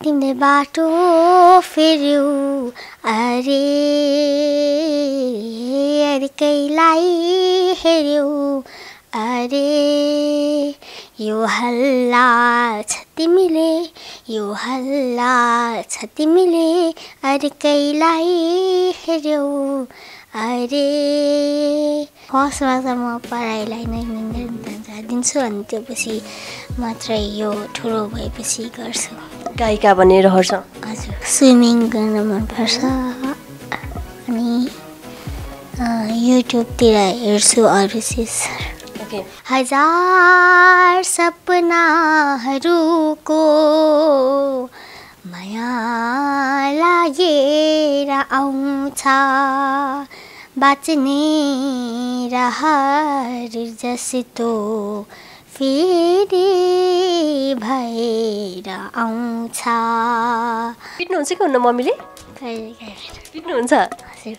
तिमीले बाटो फेर्यौ अरे अर्कैलाई हेर्यौ अरे यो हल्ला छ तिमीले यो हल्ला छ तिमीले अर्कैलाई हेर्यौ अरे फर्स्टमा त म पढाइलाई नै निरन्तर दिन्छु अनि त्योपछि मात्रै यो ठुलो भएपछि गर्छु गायिका बन्ने रहर छ हजुर स्विमिङ गर्न मनपर्छ अनि युट्युबतिर हेर्छु अरू चिज ओके हजार सपनाहरूको माया लागेर आउँछ बाँच्ने रहर जस्तो फेरि भएर आउँछ पिट्नुहुन्छ कि हुन्न मम्मीले पिट्नुहुन्छ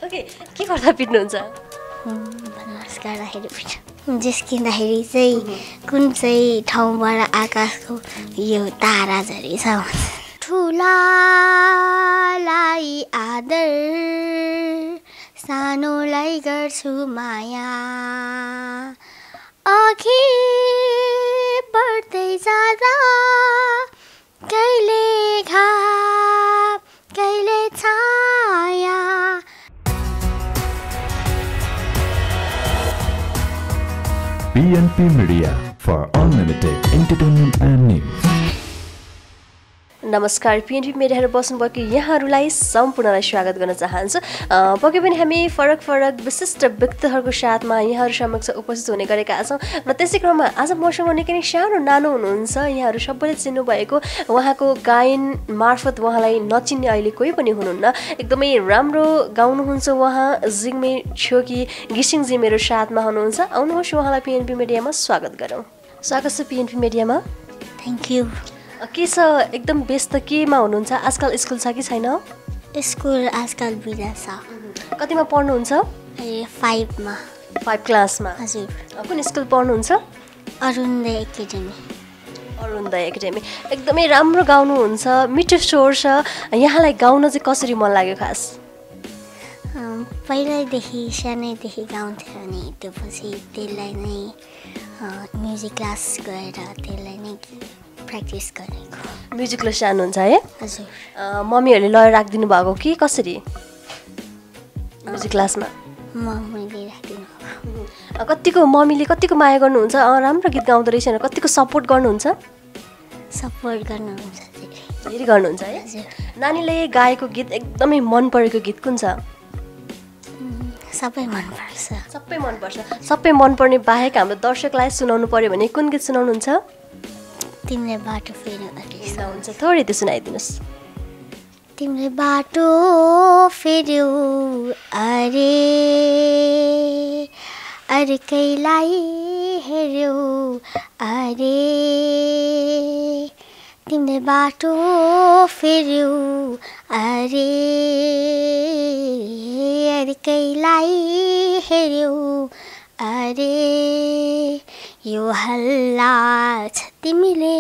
ओके के गर्दा पिट्नुहुन्छ बनवास गर्दाखेरि पिट्छ जिस्किँदाखेरि चाहिँ कुन चाहिँ ठाउँबाट आकाशको यो तारा झरेछ ठुलालाई आदर सानोलाई गर्छु माया अघि बढ्दै जाँदा कहिले घाम कहिले छाया PNP Media for unlimited entertainment and news. नमस्कार पिएनपी मिडियाहरू बस्नुभएको यहाँहरूलाई सम्पूर्णलाई स्वागत गर्न चाहन्छु पक्कै पनि हामी फरक फरक विशिष्ट व्यक्तिहरूको साथमा यहाँहरू समक्ष उपस्थित हुने गरेका छौँ र त्यसै क्रममा आज मसँग निकै नै सानो नानो हुनुहुन्छ यहाँहरू सबैले चिन्नुभएको उहाँको गायन मार्फत उहाँलाई नचिन्ने अहिले कोही पनि हुनुहुन्न एकदमै राम्रो गाउनुहुन्छ उहाँ जिग्मे छ्योकी घिसिङजी मेरो साथमा हुनुहुन्छ आउनुहोस् उहाँलाई पिएनपी मिडियामा स्वागत गरौँ स्वागत छ पिएनपी मिडियामा थ्याङ्क यू के छ एकदम व्यस्त केमा हुनुहुन्छ आजकल स्कुल छ कि छैन स्कुल आजकल बिदा छ कतिमा पढ्नुहुन्छ 5मा 5 क्लासमा हजुर कुन स्कुल पढ्नुहुन्छ अरुणोदय एकाडेमी अरुणोदय एकाडेमी एकदमै राम्रो गाउनुहुन्छ मिठो स्वर छ यहाँलाई गाउन चाहिँ कसरी मन लाग्यो खास पहिल्यैदेखि सानैदेखि गाउँथेँ अनि त्योपछि त्यसलाई नै म्युजिक क्लास गएर त्यसलाई नै प्र्याक्टिस गरेको म्युजिक क्लास जानुहुन्छ है हजुर मम्मीहरूले लय राखिदिनु भएको कि कसरी म्युजिक क्लासमा मैले राखिदिनु कतिको मम्मीले कतिको माया गर्नुहुन्छ राम्रो गीत गाउँदो रहेछ भने कतिको सपोर्ट गर्नुहुन्छ सपोर्ट गर्नुहुन्छ धेरै गर्नुहुन्छ है नानीले गाएको गीत एकदमै मन परेको गीत कुन छ सबै मनपर्छ सबै मनपर्ने बाहेक हाम्रो दर्शकलाई सुनाउनु पर्यो भने कुन गीत सुनाउनुहुन्छ तिमीले बाटो फेर्यौ हुन्छ थोरै त्यो सुनाइदिनुहोस् तिमीले बाटो फेर्यौ अरे अर्कैलाई हेर्यौ अरे तिमीले बाटो फेर्यौ अरे अर्कैलाई हेर्यौ अरे यो हल्ला छ तिमीले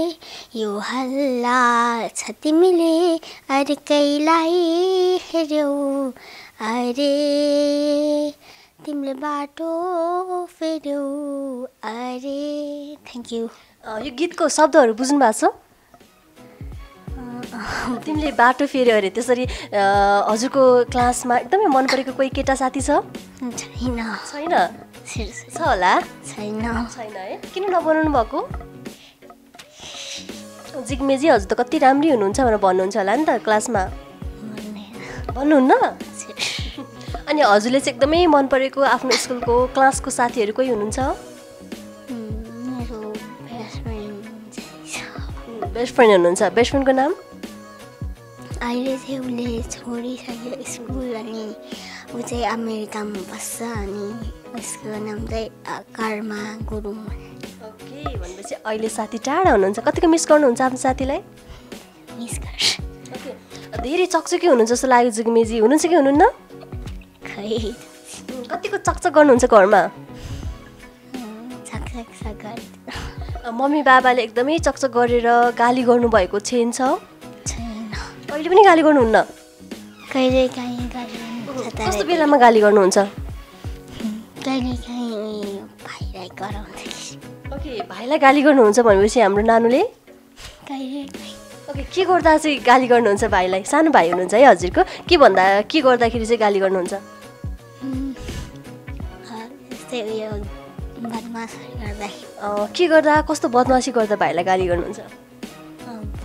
यो हल्ला छ तिमीले अर्कैलाई हेर्यौ अरे तिमीले बाटो फेर्यौ अरे थ्याङ्क यू यो गीतको शब्दहरू बुझ्नु भएको छ तिमीले बाटो फेर्यो अरे त्यसरी हजुरको क्लासमा एकदमै मन परेको कोही केटा साथी छ छैन छ होला छैन है किन नबनाउनु भएको जिग्मेजी हजुर त कति राम्री हुनुहुन्छ भनेर भन्नुहुन्छ होला नि त क्लासमा भन्नुहुन्न अनि हजुरले चाहिँ एकदमै मन परेको आफ्नो स्कुलको क्लासको साथीहरू कोही हुनुहुन्छ बेस्ट फ्रेन्ड हुनुहुन्छ बेस्ट फ्रेन्डको नाम अहिले चाहिँ उसले छोडिसक्यो स्कुल अनि ऊ चाहिँ अमेरिकामा बस्छ अनि उसको नाम चाहिँ कर्मा गुरुङ ओके भनेपछि अहिले साथी टाढा हुनुहुन्छ कतिको मिस गर्नुहुन्छ आफ्नो साथीलाई मिस गर्छ ओके धेरै चकचकी हुनुहुन्छ जस्तो लाग्यो जिग्मेजी हुनुहुन्छ कि हुनुहुन्न खै कतिको चकचक गर्नुहुन्छ घरमा मम्मी बाबाले एकदमै चकचक गरेर गाली गर्नुभएको छैन कहिले पनि गाली गर्नुहुन्न कहिलेकाहीँ गाली गर्नुहुन्छ कस्तो बेलामा गाली गर्नुहुन्छ कहिलेकाहीँ भाइलाई कराउँदै ओके भाइलाई गाली गर्नुहुन्छ भनेपछि हाम्रो नानुले कहिलेकाहीँ ओके के गर्दा चाहिँ गाली गर्नुहुन्छ भाइलाई सानो भाइ हुनुहुन्छ है हजुरको के गर्दाखेरि चाहिँ गाली गर्नुहुन्छ जस्तै उयो बदमासहरू गर्दाखेरि के गर्दा कस्तो बदमासी गर्दा भाइलाई गाली गर्नुहुन्छ अब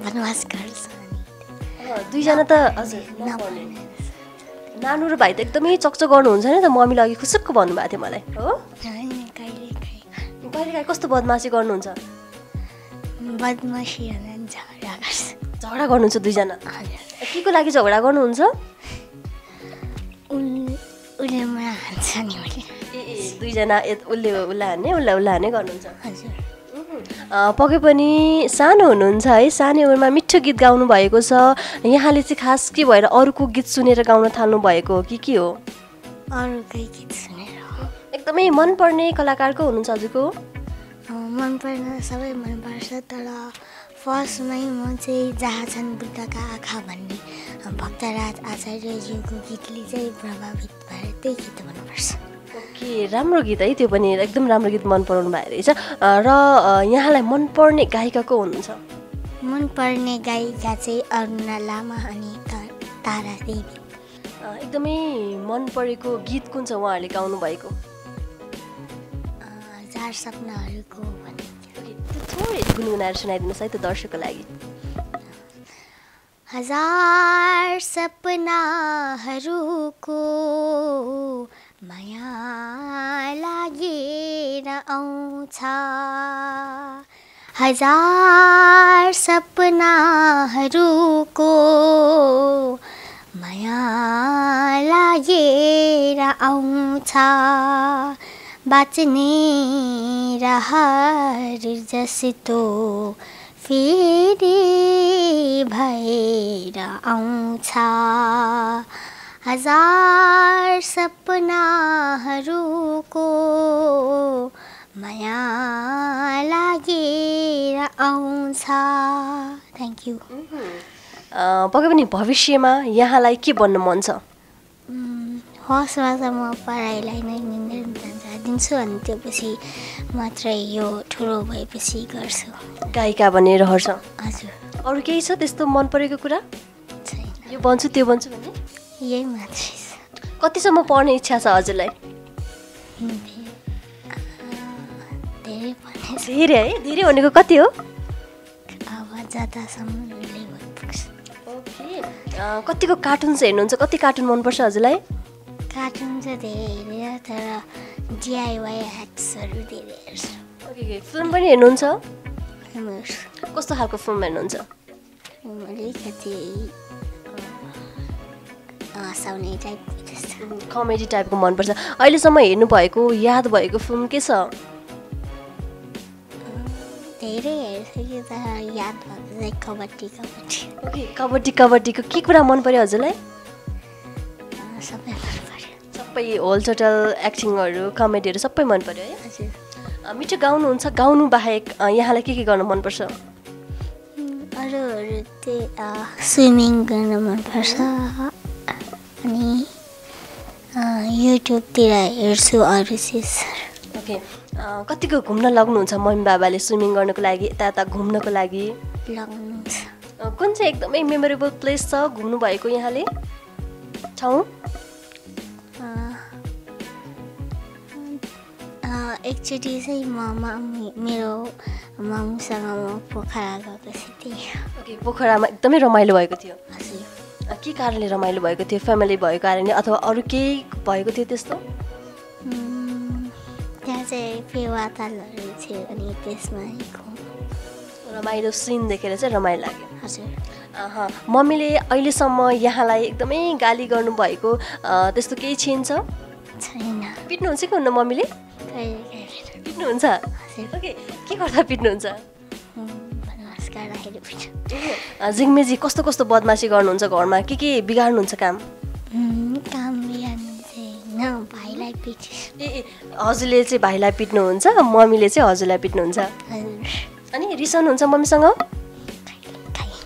बदमास गर्छ दुईजना त हजुर नानु र भाइ त एकदमै चकचक गर्नुहुन्छ नि त मम्मीले अघि खुसुक्क भन्नुभएको थियो मलाई हो कहिलेकाहीँ कस्तो बदमासी गर्नुहुन्छ बदमासी झगडा गर्छ झगडा गर्नुहुन्छ दुईजना के को लागि झगडा गर्नुहुन्छ उसले मलाई हान्छ नि दुईजना उसले उसलाई हान्ने उसलाई हान्ने गर्नुहुन्छ हजुर पक्कै पनि सानो हुनुहुन्छ है सानो उमेरमा मिठो गीत गाउनु भएको छ यहाँले चाहिँ खास के भएर अरूको गीत सुनेर गाउन थाल्नु भएको हो कि के हो अरूकै गीत सुनेर एकदमै मनपर्ने कलाकारको हुनुहुन्छ हजुरको मनपर्ने सबै मनपर्छ तर फर्स्टमै म चाहिँ जहाँ छन् बुद्धका आँखा भन्ने भक्तराज आचार्यज्यूको गीतले चाहिँ प्रभावित भएर त्यही गीत मनपर्छ ओके राम्रो गीत है त्यो पनि एकदम राम्रो गीत मन पराउनु भएको रहेछ र यहाँलाई मनपर्ने गायिका को हुनुहुन्छ मनपर्ने गायिका चाहिँ अरुणा लामा अनि तारा देवी एकदमै मन परेको गीत कुन छ उहाँहरूले गाउनु भएको हजार सपनाहरूको भन्ने थोरै गुनगुनाएर सुनाइदिनुहोस् है त दर्शकको लागि हजार सपनाहरूको माया लागेर आउँछ हजार सपनाहरूको माया लागेर आउँछ बाँच्ने रहर जस्तो फेरि भएर आउँछ हजार सपनाहरूको माया लागेर आउँछ थ्याङ्क यू पक्कै पनि भविष्यमा यहाँलाई के बन्न मन छ फर्स्टमा त म पढाइलाई नै दिन्छु अनि त्योपछि मात्रै यो ठुलो भएपछि गर्छु गायिका भन्ने रहर छ हजुर अरू केही छ त्यस्तो मन परेको कुरा छैन यो बन्छु त्यो बन्छु भन्ने यही मात्रै छ कतिसम्म पढ्ने इच्छा छ हजुरलाई धेरै भन्ने छ धेरै है धेरै भनेको कति हो अब जतासम्म लेभल पुग्छ ओके कतिको कार्टुन्स हेर्नुहुन्छ कति कार्टुन मनपर्छ हजुरलाई कार्टुन चाहिँ धेरै तर डिआइवाई ह्याक्सहरू धेरै हेर्छु ओके फिल्म पनि हेर्नुहुन्छ हेर्छु कस्तो खालको फिल्म हेर्नुहुन्छ अलिकति हँसाउने टाइपको जस्तो कमेडी टाइपको मनपर्छ अहिलेसम्म हेर्नुभएको याद भएको फिल्म के छ धेरै हेरिसक्यो तर याद भएको चाहिँ कबड्डी ओके कबड्डीको के कुरा मन पर्यो हजुरलाई सबै मन पर्यो सबै होल टोटल एक्टिङहरू कमेडीहरू सबै मन पर्यो है हजुर मिठो गाउनुहुन्छ गाउनु बाहेक यहाँलाई के गर्न मनपर्छ अरूहरू चाहिँ स्विमिङ गर्न मनपर्छ अनि युट्युबतिर हेर्छु अरू चिजहरू ओके कतिको घुम्न लाग्नुहुन्छ मम्मी बाबाले स्विमिङ गर्नको लागि यता घुम्नको लागि लाग्नुहुन्छ कुन चाहिँ एकदमै मेमोरेबल प्लेस छ घुम्नु भएको यहाँले ठाउँ एकचोटि चाहिँ मेरो मामुसँग म पोखरा गएको थिएँ ओके पोखरामा एकदमै रमाइलो भएको थियो हजुर के कारणले रमाइलो भएको थियो फ्यामिली भएको कारणले अथवा अरू केही भएको थियो त्यस्तो त्यहाँ चाहिँ फेवातालहरू थियो अनि त्यसमा रमाइलो सिन देखेर चाहिँ रमाइलो लाग्यो हजुर मम्मीले अहिलेसम्म यहाँलाई एकदमै गाली गर्नुभएको त्यस्तो केही छिन छ छैन पिट्नुहुन्छ कि हुन्न मम्मीले पिट्नुहुन्छ ओके के गर्दा पिट्नुहुन्छ जिग्मेजी कस्तो कस्तो बदमासी गर्नुहुन्छ घरमा के बिगार्नुहुन्छ काम बिगार्नु चाहिँ भाइलाई पिट हजुरले चाहिँ भाइलाई पिट्नुहुन्छ मम्मीले चाहिँ हजुरलाई पिट्नुहुन्छ अनि रिसाउनुहुन्छ मम्मीसँग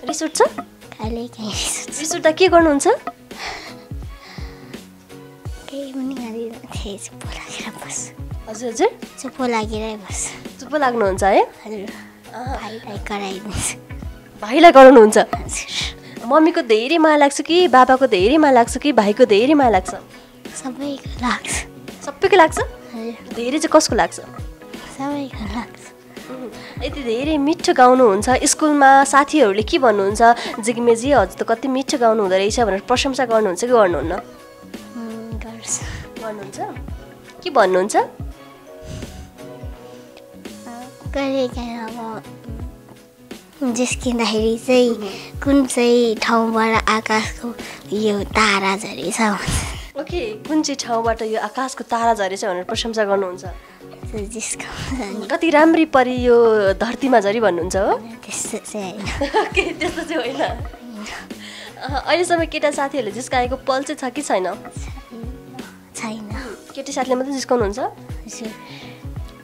रिस उठ्छ? कहिले काहीँ रिस उठ्दा के गर्नुहुन्छ? केही पनि गर्दिनँ, त्यही चुप्पो लागेर बस्छु। हजुर हजुर चुप्पो लागेरै बस्छु। चुप्पो लाग्नुहुन्छ है? हजुर भाइलाई कराइदिन्छु। भाइलाई कराउनुहुन्छ? हजुर मम्मीको धेरै माया लाग्छ कि बाबाको धेरै माया लाग्छ कि भाइको धेरै माया लाग्छ? सबैको लाग्छ। सबैको लाग्छ? हजुर धेरै चाहिँ कसको लाग्छ? सबैको लाग्छ। यति धेरै मिठो गाउनुहुन्छ, स्कुलमा साथीहरूले के भन्नुहुन्छ? जिग्मेजी हजुर त कति मिठो गाउनु हुँदो रहेछ भनेर प्रशंसा गर्नुहुन्छ कि गर्नुहुन्न? गर्छ। गर्नुहुन्छ? के भन्नुहुन्छ? कहिले काहीँ अब जिस्किँदाखेरि चाहिँ कुन चाहिँ ठाउँबाट आकाशको यो तारा झरेछ भन्छ। ओके, कुन चाहिँ ठाउँबाट यो आकाशको तारा झरेछ भनेर प्रशंसा गर्नुहुन्छ? जिस्काउँछ। कति राम्री परी यो धरतीमा झरी भन्नुहुन्छ हो? त्यस्तो चाहिँ होइन। ओके, त्यस्तो चाहिँ होइन। अहिलेसम्म केटा साथीहरूले जिस्काएको पल चाहिँ छ कि छैन? छैन। केटी साथीले मात्रै जिस्काउनुहुन्छ? हजुर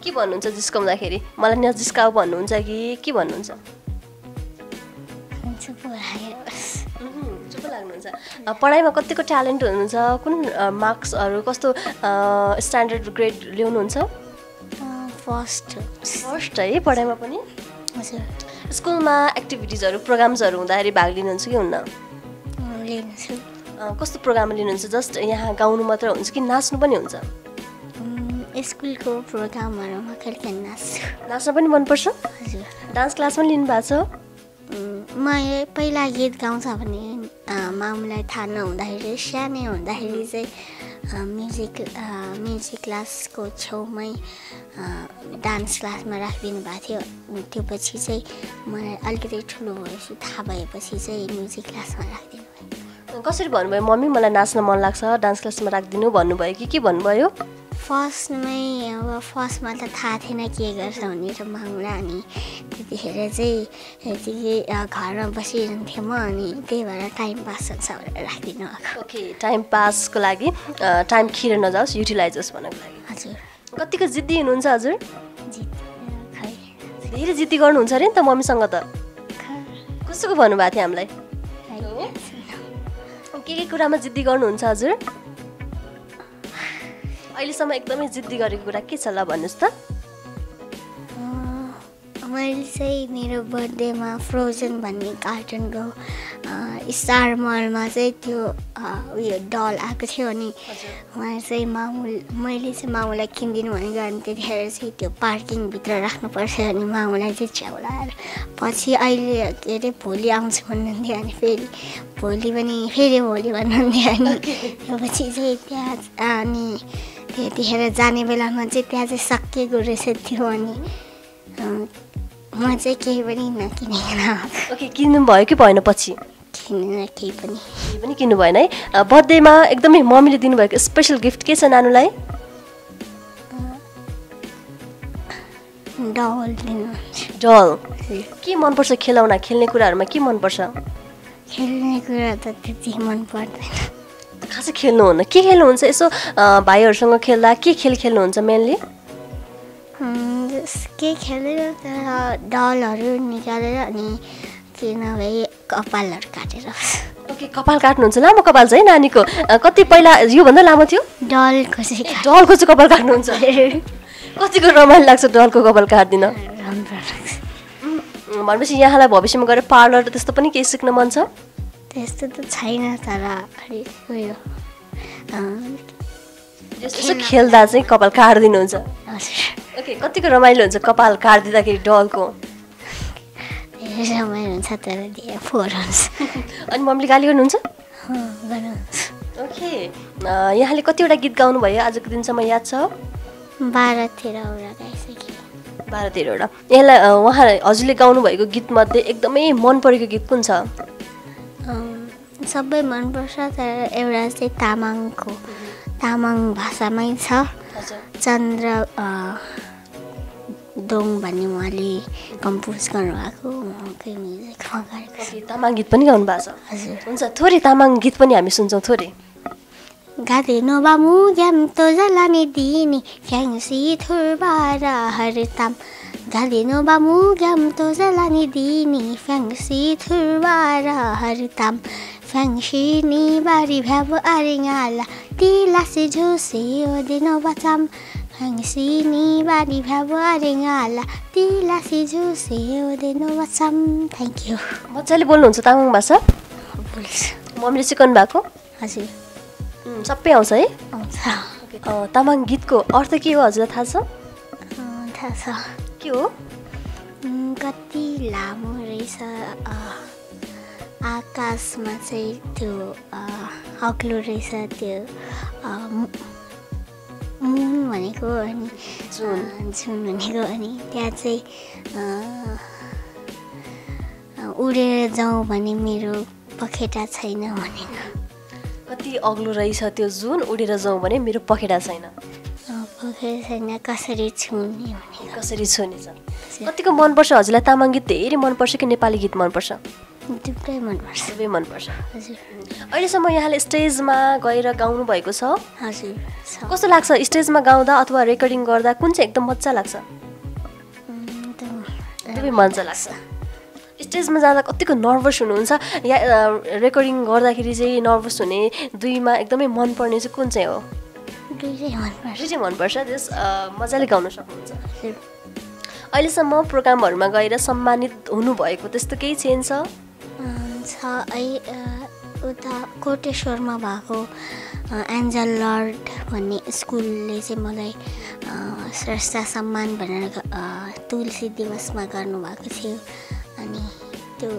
के भन्नुहुन्छ जिस्काउँदाखेरि? मलाई नजिस्काऊ भन्नुहुन्छ कि के भन्नुहुन्छ? चुप्पो लागेर बस्छु। चुप्पो लाग्नुहुन्छ। पढाइमा कतिको ट्यालेन्ट हुनुहुन्छ? कुन मार्क्सहरू कस्तो स्ट्यान्डर्ड ग्रेड ल्याउनुहुन्छ? फर्स्ट है पढाइमा पनि? हजुर स्कुलमा एक्टिभिटिजहरू प्रोग्राम्सहरू हुँदाखेरि भाग लिनुहुन्छ कि हुन्न? लिन्छु। कस्तो प्रोग्राम लिनुहुन्छ? जस्ट यहाँ गाउनु मात्र हुन्छ कि नाच्नु पनि हुन्छ? स्कुलको प्रोग्रामहरूमा कहिले काहीँ नाच्छु। नाच्न पनि मनपर्छ? हजुर डान्स क्लास पनि लिनुभएको छ? म पहिला गीत गाउँछ भने मामुलाई थाहा नहुँदाखेरि सानै हुँदाखेरि चाहिँ म्युजिक क्लासको छेउमै डान्स क्लासमा राखिदिनु भएको थियो। त्यो पछि चाहिँ मलाई अलिकति ठुलो भएपछि थाहा भएपछि चाहिँ म्युजिक क्लासमा राखिदिनु भयो। कसरी भन्नुभयो? मम्मी मलाई नाच्न मन लाग्छ, डान्स क्लासमा राखिदिनु भन्नुभयो कि के भन्नुभयो? फर्स्टमा त थाहा थिएन के गर्छ भनेर माग्ला। अनि त्यतिखेर चाहिँ यतिकै घरमा बसिरहन्थेँ म, अनि त्यही भएर टाइम पास हुन्छ भनेर राखिदिनु भएको। ओके, टाइम पासको लागि टाइम खिर नजाओस्, युटिलाइज होस् भन्नको लागि। हजुर कतिको जिद्दी हुनुहुन्छ हजुर? खै धेरै जिद्दी गर्नुहुन्छ अरे नि त मम्मीसँग त? कसैको भन्नुभएको थियो हामीलाई? के कुरामा जिद्दी गर्नुहुन्छ हजुर? अहिलेसम्म एकदमै जिद्दी गरेको कुरा के छ ल भन्नुहोस् त? मैले चाहिँ मेरो बर्थडेमा फ्रोजन भन्ने कार्टुनको स्टार मलमा चाहिँ त्यो उयो डल आएको थियो। अनि उहाँ चाहिँ मैले चाहिँ मामुलाई किनिदिनु भनेको। अनि त्यतिखेर चाहिँ त्यो पार्किङभित्र राख्नुपर्छ अनि मामुलाई चाहिँ च्याउलाएर पछि अहिले के अरे भोलि आउँछु भन्नुहुन्थ्यो। अनि फेरि भोलि भन्नुहुन्थ्यो। अनि त्यो पछि चाहिँ त्यहाँ अनि त्यतिखेर जाने बेलामा चाहिँ त्यहाँ चाहिँ सकिएको रहेछ त्यो। अनि म चाहिँ केही पनि नकिनेर आएको। ओके, किन्नु भयो कि भएन पछि? किनेर केही पनि किन्नु भएन है। बर्थडेमा एकदमै मम्मीले दिनुभएको स्पेसल गिफ्ट के छ नानुलाई? डल दिनुहुन्छ। डल के मनपर्छ? खेलौना खेल्ने कुराहरूमा के मनपर्छ? खेल्ने कुरा त त्यति मन पर्दैन। खासै खेल्नुहुन्न? के खेल्नुहुन्छ? यसो भाइहरूसँग खेल्दा के खेल खेल्नुहुन्छ मेनली? के खेलेर तर डलहरू निकालेर अनि के नभए कपालहरू काटेर। ओके, कपाल काट्नुहुन्छ? लामो कपाल चाहिँ नानीको कति पहिला योभन्दा लामो थियो? डलको चाहिँ कपाल काट्नुहुन्छ? कतिको रमाइलो लाग्छ डलको कपाल काट्दिन? राम्रो लाग्छ। भनेपछि यहाँलाई भविष्यमा गएर पार्लर त्यस्तो पनि केही सिक्न मन छ? त्यस्तो त छैन तर उयो यसो खेल्दा चाहिँ कपाल काटिदिनुहुन्छ? ओके, कतिको रमाइलो हुन्छ कपाल काटिदिँदाखेरि डलको? धेरै रमाइलो हुन्छ तर धेरै फोहोर हुन्छ। अनि मम्मीले गाली गर्नुहुन्छ? गर्नुहुन्छ। ओके, यहाँले कतिवटा गीत गाउनुभयो आजको दिनसम्म याद छ? 12-13वटा गाइसकेँ। 12-13वटा। यसलाई हजुरले गाउनुभएको गीतमध्ये एकदमै मन परेको गीत कुन छ? सबै मनपर्छ तर एउटा चाहिँ तामाङ भाषामै छ। चन्द्र दोङ भन्ने उहाँले कम्पोज गर्नुभएको म्युजिकमा गरेको छ। तामाङ गीत पनि गाउनु भएको छ? हजुर। हुन्छ, थोरै तामाङ गीत पनि हामी सुन्छौँ थोरै। गादे नोबामु ग्याम तो जलाने दिने फ्याङ्सी थुरबार हरताम गालेनो बामु ग्याम तो जलानी दिनी फ्याङ्सी थुरबार हरिताम फ्याङ्सी नि बारी भ्याब आरेङाला तिलासी झुसी ओदेनो बचाम फ्याङ्सी नि बारी भ्याब आरेङाला तिलासी झुसी ओदेनो बचाम थ्याङ्क यू मजाले बोल्नुहुन्छ तामाङ भाषा बोल्छु मम्मीले सिकाउनु भएको हजुर सबै आउँछ है आउँछ तामाङ गीतको अर्थ के हो हजुरलाई थाहा छ थाहा छ के हो कति लामो रहेछ आकाशमा चाहिँ त्यो अग्लो रहेछ त्यो मुन भनेको अनि जुन भनेको अनि त्यहाँ चाहिँ उडेर जाउँ भने मेरो पखेटा छैन भनेको कति अग्लो रहेछ त्यो जुन उडेर जाउँ भने मेरो पखेटा छैन पखेटा छैन कसरी छुने भनेको कसरी छुने छ कतिको मनपर्छ हजुरलाई तामाङ गीत धेरै मनपर्छ कि नेपाली गीत मनपर्छ दुबै मनपर्छ सबै मनपर्छ हजुर अहिलेसम्म यहाँले स्टेजमा गएर गाउनु भएको छ हजुर छ कस्तो लाग्छ स्टेजमा गाउँदा अथवा रेकर्डिङ गर्दा कुन चाहिँ एकदम मजा लाग्छ दुवै मजा लाग्छ स्टेजमा जाँदा कतिको नर्भस हुनुहुन्छ या रेकर्डिङ गर्दाखेरि चाहिँ नर्भस हुने दुईमा एकदमै मनपर्ने चाहिँ कुन चाहिँ हो दुई मनपर्छ त्यस मजाले गाउन सक्नुहुन्छ अहिलेसम्म प्रोग्रामहरूमा गएर सम्मानित हुनुभएको त्यस्तो केही चेन्ज छ उता कोटेश्वरमा भएको एन्जल लर्ड भन्ने स्कुलले चाहिँ मलाई श्रेष्ठ सम्मान भनेर तुलसी दिवसमा गर्नुभएको थियो अनि त्यो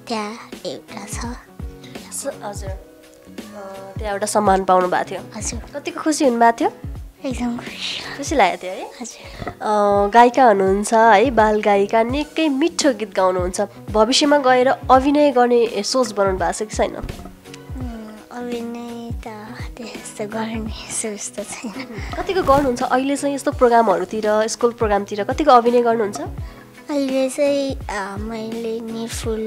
त्यहाँ एउटा छ हजुर त्यहाँ एउटा सम्मान पाउनु भएको थियो हजुर कतिको खुसी हुनुभएको थियो एकदम खुसी लागेको थियो है हजुर गायिका हुनुहुन्छ है बाल गायिका निकै मिठो गीत गाउनुहुन्छ भविष्यमा गएर अभिनय गर्ने सोच बनाउनु भएको छ कि छैन अभिनय त त्यस्तो गर्ने सोच त छैन कतिको गर्नुहुन्छ अहिले चाहिँ यस्तो प्रोग्रामहरूतिर स्कुल प्रोग्रामतिर कतिको अभिनय गर्नुहुन्छ अहिले चाहिँ मैले निरफुल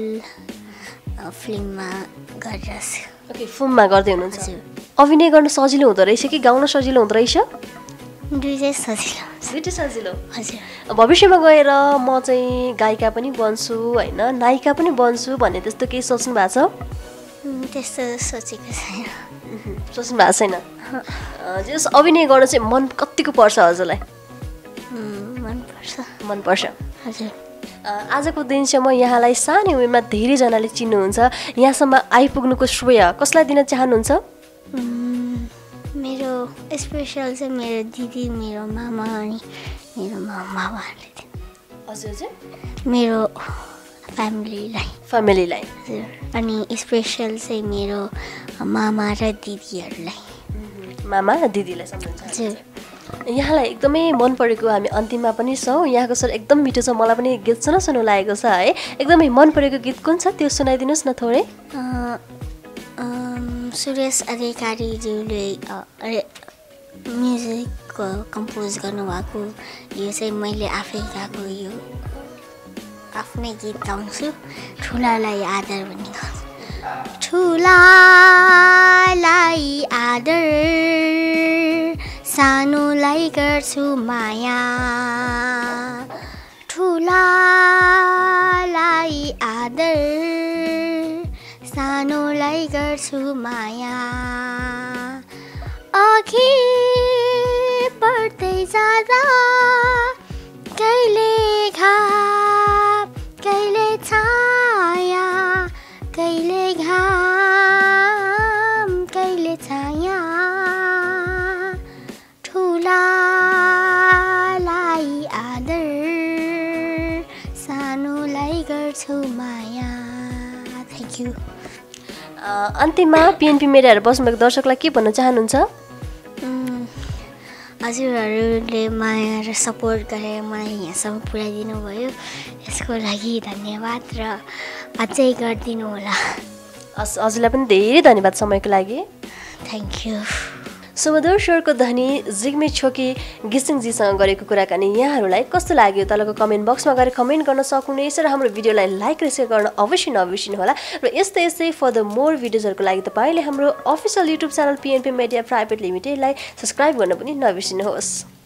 फिल्ममा गरिरहेको छु ओके फिल्ममा गर्दै हुनुहुन्छ अभिनय गर्न सजिलो हुँदो रहेछ कि गाउन सजिलो हुँदो रहेछ दुईटै सजिलो दुईटै सजिलो हजुर भविष्यमा गएर म चाहिँ गायिका पनि बन्छु होइन नायिका पनि बन्छु भन्ने त्यस्तो केही सोच्नु भएको छ त्यस्तो सोचेको छैन सोच्नु भएको छैन जस अभिनय गर्न चाहिँ मन कतिको पर्छ हजुरलाई मनपर्छ हजुर आजको दिनसम्म यहाँलाई सानो उमेरमा धेरैजनाले चिन्नुहुन्छ यहाँसम्म आइपुग्नुको श्रेय कसलाई दिन चाहनुहुन्छ मेरो स्पेसल चाहिँ मेरो दिदी मेरो मामा अनि मेरो बाबाहरूले हजुर चाहिँ मेरो फ्यामिलीलाई हजुर अनि स्पेसल चाहिँ मेरो मामा र दिदीहरूलाई मामा र दिदीलाई सम्झन्छ हजुर यहाँलाई एकदमै मन परेको हामी अन्तिममा पनि छौँ यहाँको स्वर एकदम मिठो छ मलाई पनि गीत सुन्नु लागेको छ है एकदमै मन परेको गीत कुन छ त्यो सुनाइदिनुहोस् न थोरै सुरेश अधिकारीज्यूले म्युजिक कम्पोज गर्नुभएको यो चाहिँ मैले आफै गाएको यो आफ्नै गीत गाउँछु ठुलालाई आदर भन्ने गाउँछु ठुलालाई आदर सानोलाई गर्छु माया ठुलालाई आदर सानोलाई गर्छु माया अघि बढ्दै जाँदा कहिले घाम कहिले छाया कहिले घाम कहिले छाया ठुलालाई आदर सानोलाई गर्छु माया थ्याङ्क यू अन्तिममा पिएनपी मिडियाहरू बस्नुभएको दर्शकलाई के भन्न चाहनुहुन्छ हजुरहरूले माया र सपोर्ट गरेर मलाई यहाँसम्म पुर्याइदिनु भयो यसको लागि धन्यवाद र अझै गरिदिनु होला हजुरलाई पनि धेरै धन्यवाद समयको लागि थ्याङ्क यू सुमधुर स्वरको धनी जिग्मे छोकी घिसिङजीसँग गरेको कुराकानी यहाँहरूलाई कस्तो लाग्यो तलको कमेन्ट बक्समा गएर कमेन्ट गर्न सक्नुहुनेछ र हाम्रो भिडियोलाई लाइक र सेयर गर्न अवश्य नबिर्सिनुहोला र यस्तै फर्दर मोर भिडियोजहरूको लागि तपाईँले हाम्रो official YouTube channel PNP media private लिमिटेडलाई सब्सक्राइब गर्न पनि नबिर्सिनुहोस्।